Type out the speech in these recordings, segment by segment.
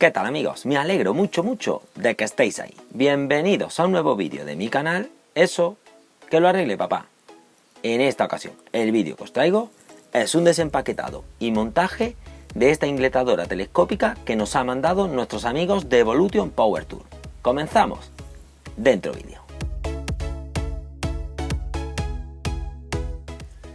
¿Qué tal amigos? Me alegro mucho de que estéis ahí. Bienvenidos a un nuevo vídeo de mi canal, Eso que lo arregle papá. En esta ocasión, el vídeo que os traigo es un desempaquetado y montaje de esta ingletadora telescópica que nos ha mandado nuestros amigos de Evolution Power Tour. Comenzamos. Dentro vídeo.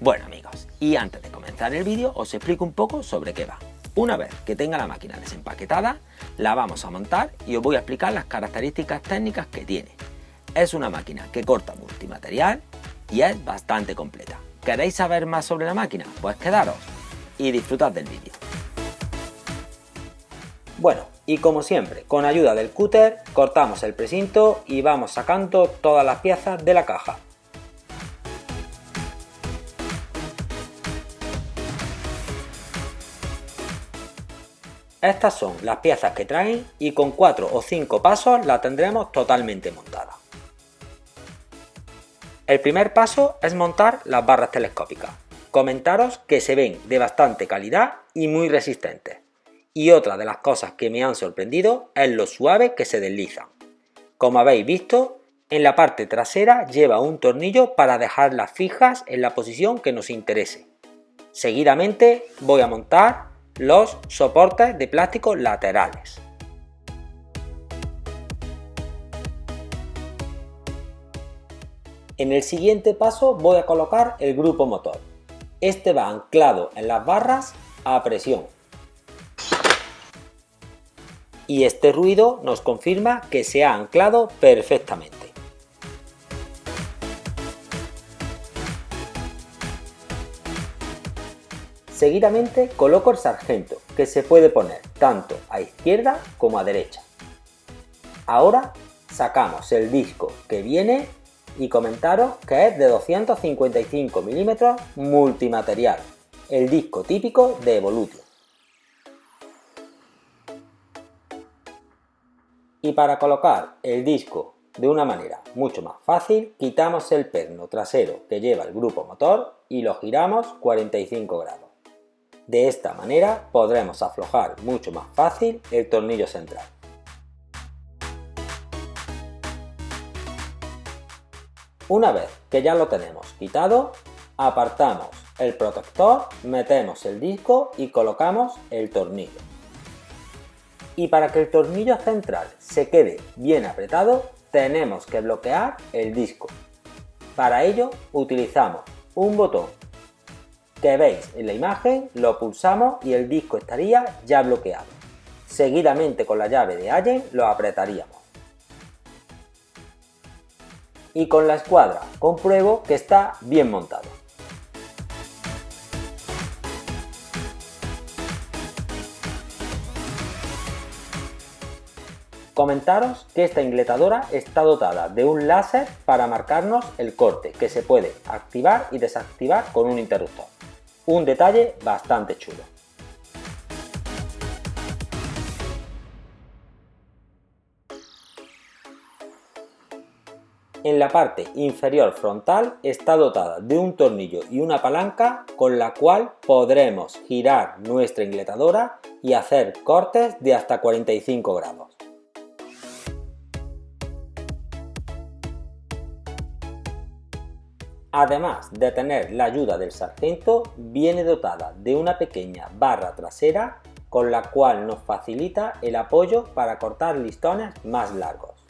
Bueno amigos, y antes de comenzar el vídeo os explico un poco sobre qué va. Una vez que tenga la máquina desempaquetada, la vamos a montar y os voy a explicar las características técnicas que tiene. Es una máquina que corta multimaterial y es bastante completa. ¿Queréis saber más sobre la máquina? Pues quedaros y disfrutad del vídeo. Bueno, y como siempre, con ayuda del cúter, cortamos el precinto y vamos sacando todas las piezas de la caja. Estas son las piezas que traen y con 4 o 5 pasos la tendremos totalmente montada. El primer paso es montar las barras telescópicas. Comentaros que se ven de bastante calidad y muy resistentes. Y otra de las cosas que me han sorprendido es lo suave que se deslizan. Como habéis visto, en la parte trasera lleva un tornillo para dejarlas fijas en la posición que nos interese. Seguidamente voy a montar los soportes de plástico laterales. En el siguiente paso voy a colocar el grupo motor. Este va anclado en las barras a presión. Y este ruido nos confirma que se ha anclado perfectamente. Seguidamente coloco el sargento, que se puede poner tanto a izquierda como a derecha. Ahora sacamos el disco que viene y comentaros que es de 255 milímetros multimaterial, el disco típico de Evolution. Y para colocar el disco de una manera mucho más fácil, quitamos el perno trasero que lleva el grupo motor y lo giramos 45 grados. De esta manera podremos aflojar mucho más fácil el tornillo central. Una vez que ya lo tenemos quitado, apartamos el protector, metemos el disco y colocamos el tornillo. Y para que el tornillo central se quede bien apretado, tenemos que bloquear el disco. Para ello utilizamos un botón que veis en la imagen, lo pulsamos y el disco estaría ya bloqueado. Seguidamente con la llave de Allen lo apretaríamos. Y con la escuadra compruebo que está bien montado. Comentaros que esta ingletadora está dotada de un láser para marcarnos el corte, que se puede activar y desactivar con un interruptor. Un detalle bastante chulo. En la parte inferior frontal está dotada de un tornillo y una palanca con la cual podremos girar nuestra ingletadora y hacer cortes de hasta 45 grados. Además de tener la ayuda del sargento, viene dotada de una pequeña barra trasera con la cual nos facilita el apoyo para cortar listones más largos.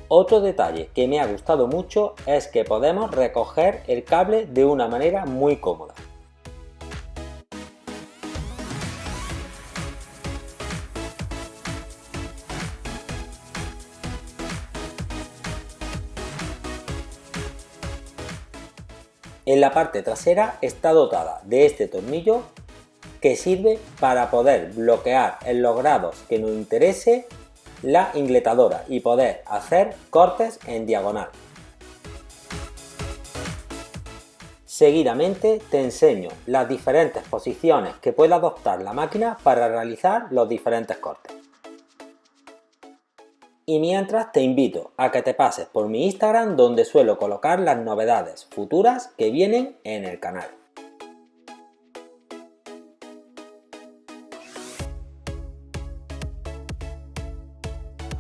Otro detalle que me ha gustado mucho es que podemos recoger el cable de una manera muy cómoda. En la parte trasera está dotada de este tornillo que sirve para poder bloquear en los grados que nos interese la ingletadora y poder hacer cortes en diagonal. Seguidamente te enseño las diferentes posiciones que puede adoptar la máquina para realizar los diferentes cortes. Y mientras te invito a que te pases por mi Instagram, donde suelo colocar las novedades futuras que vienen en el canal.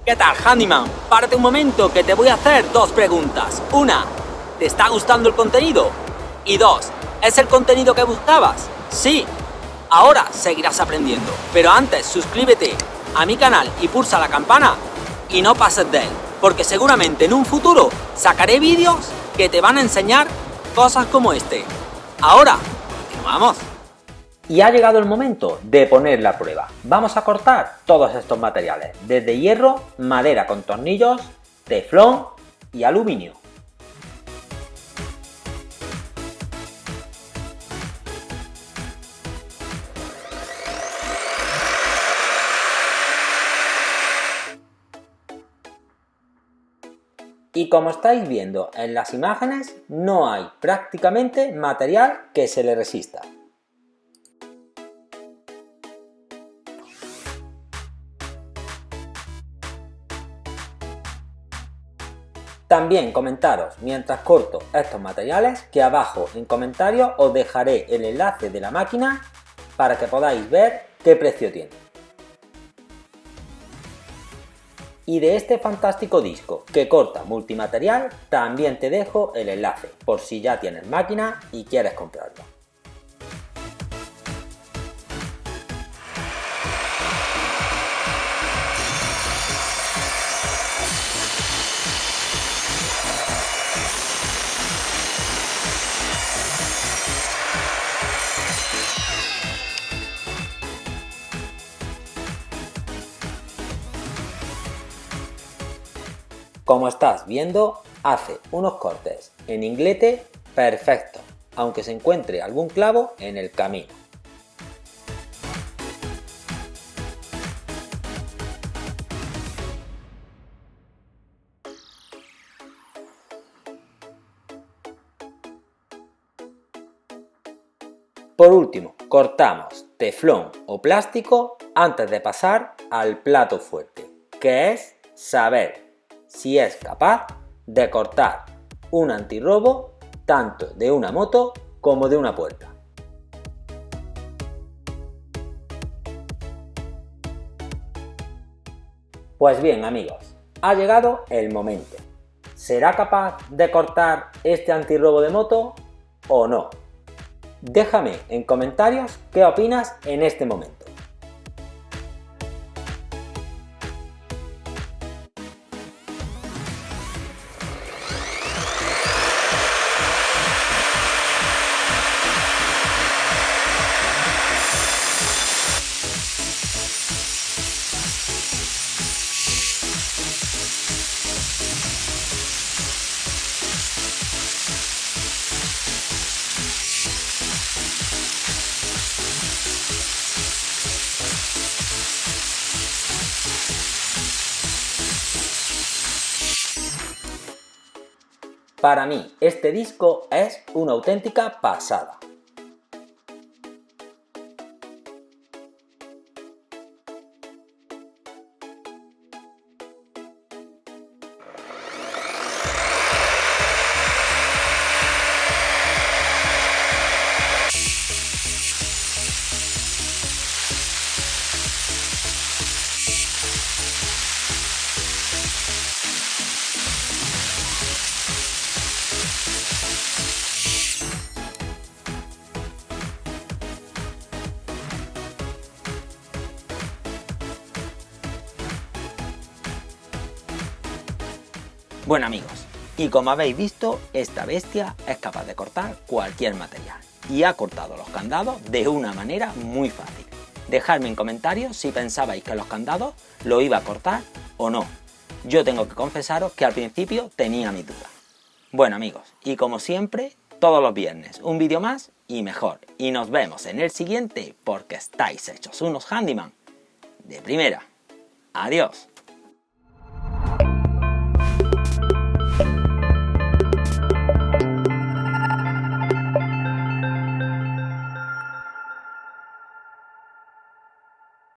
¿Qué tal, Handyman? Párate un momento que te voy a hacer dos preguntas. Una, ¿te está gustando el contenido? Y dos, ¿es el contenido que buscabas? Sí. Ahora seguirás aprendiendo. Pero antes, suscríbete a mi canal y pulsa la campana y no pases de él, porque seguramente en un futuro sacaré vídeos que te van a enseñar cosas como este. Ahora, continuamos. Y ha llegado el momento de poner la prueba. Vamos a cortar todos estos materiales, desde hierro, madera con tornillos, teflón y aluminio. Y como estáis viendo en las imágenes, no hay prácticamente material que se le resista. También comentaros, mientras corto estos materiales, que abajo en comentarios os dejaré el enlace de la máquina para que podáis ver qué precio tiene. Y de este fantástico disco que corta multimaterial, también te dejo el enlace, por si ya tienes máquina y quieres comprarlo. Como estás viendo, hace unos cortes en inglete perfectos, aunque se encuentre algún clavo en el camino. Por último, cortamos teflón o plástico antes de pasar al plato fuerte, que es saber si es capaz de cortar un antirrobo tanto de una moto como de una puerta. Pues bien, amigos, ha llegado el momento. ¿Será capaz de cortar este antirrobo de moto o no? Déjame en comentarios qué opinas en este momento. Para mí, este disco es una auténtica pasada. Bueno, amigos, y como habéis visto, esta bestia es capaz de cortar cualquier material y ha cortado los candados de una manera muy fácil. Dejadme en comentarios si pensabais que los candados lo iba a cortar o no. Yo tengo que confesaros que al principio tenía mis dudas. Bueno, amigos, y como siempre, todos los viernes un vídeo más y mejor. Y nos vemos en el siguiente porque estáis hechos unos handyman de primera. Adiós.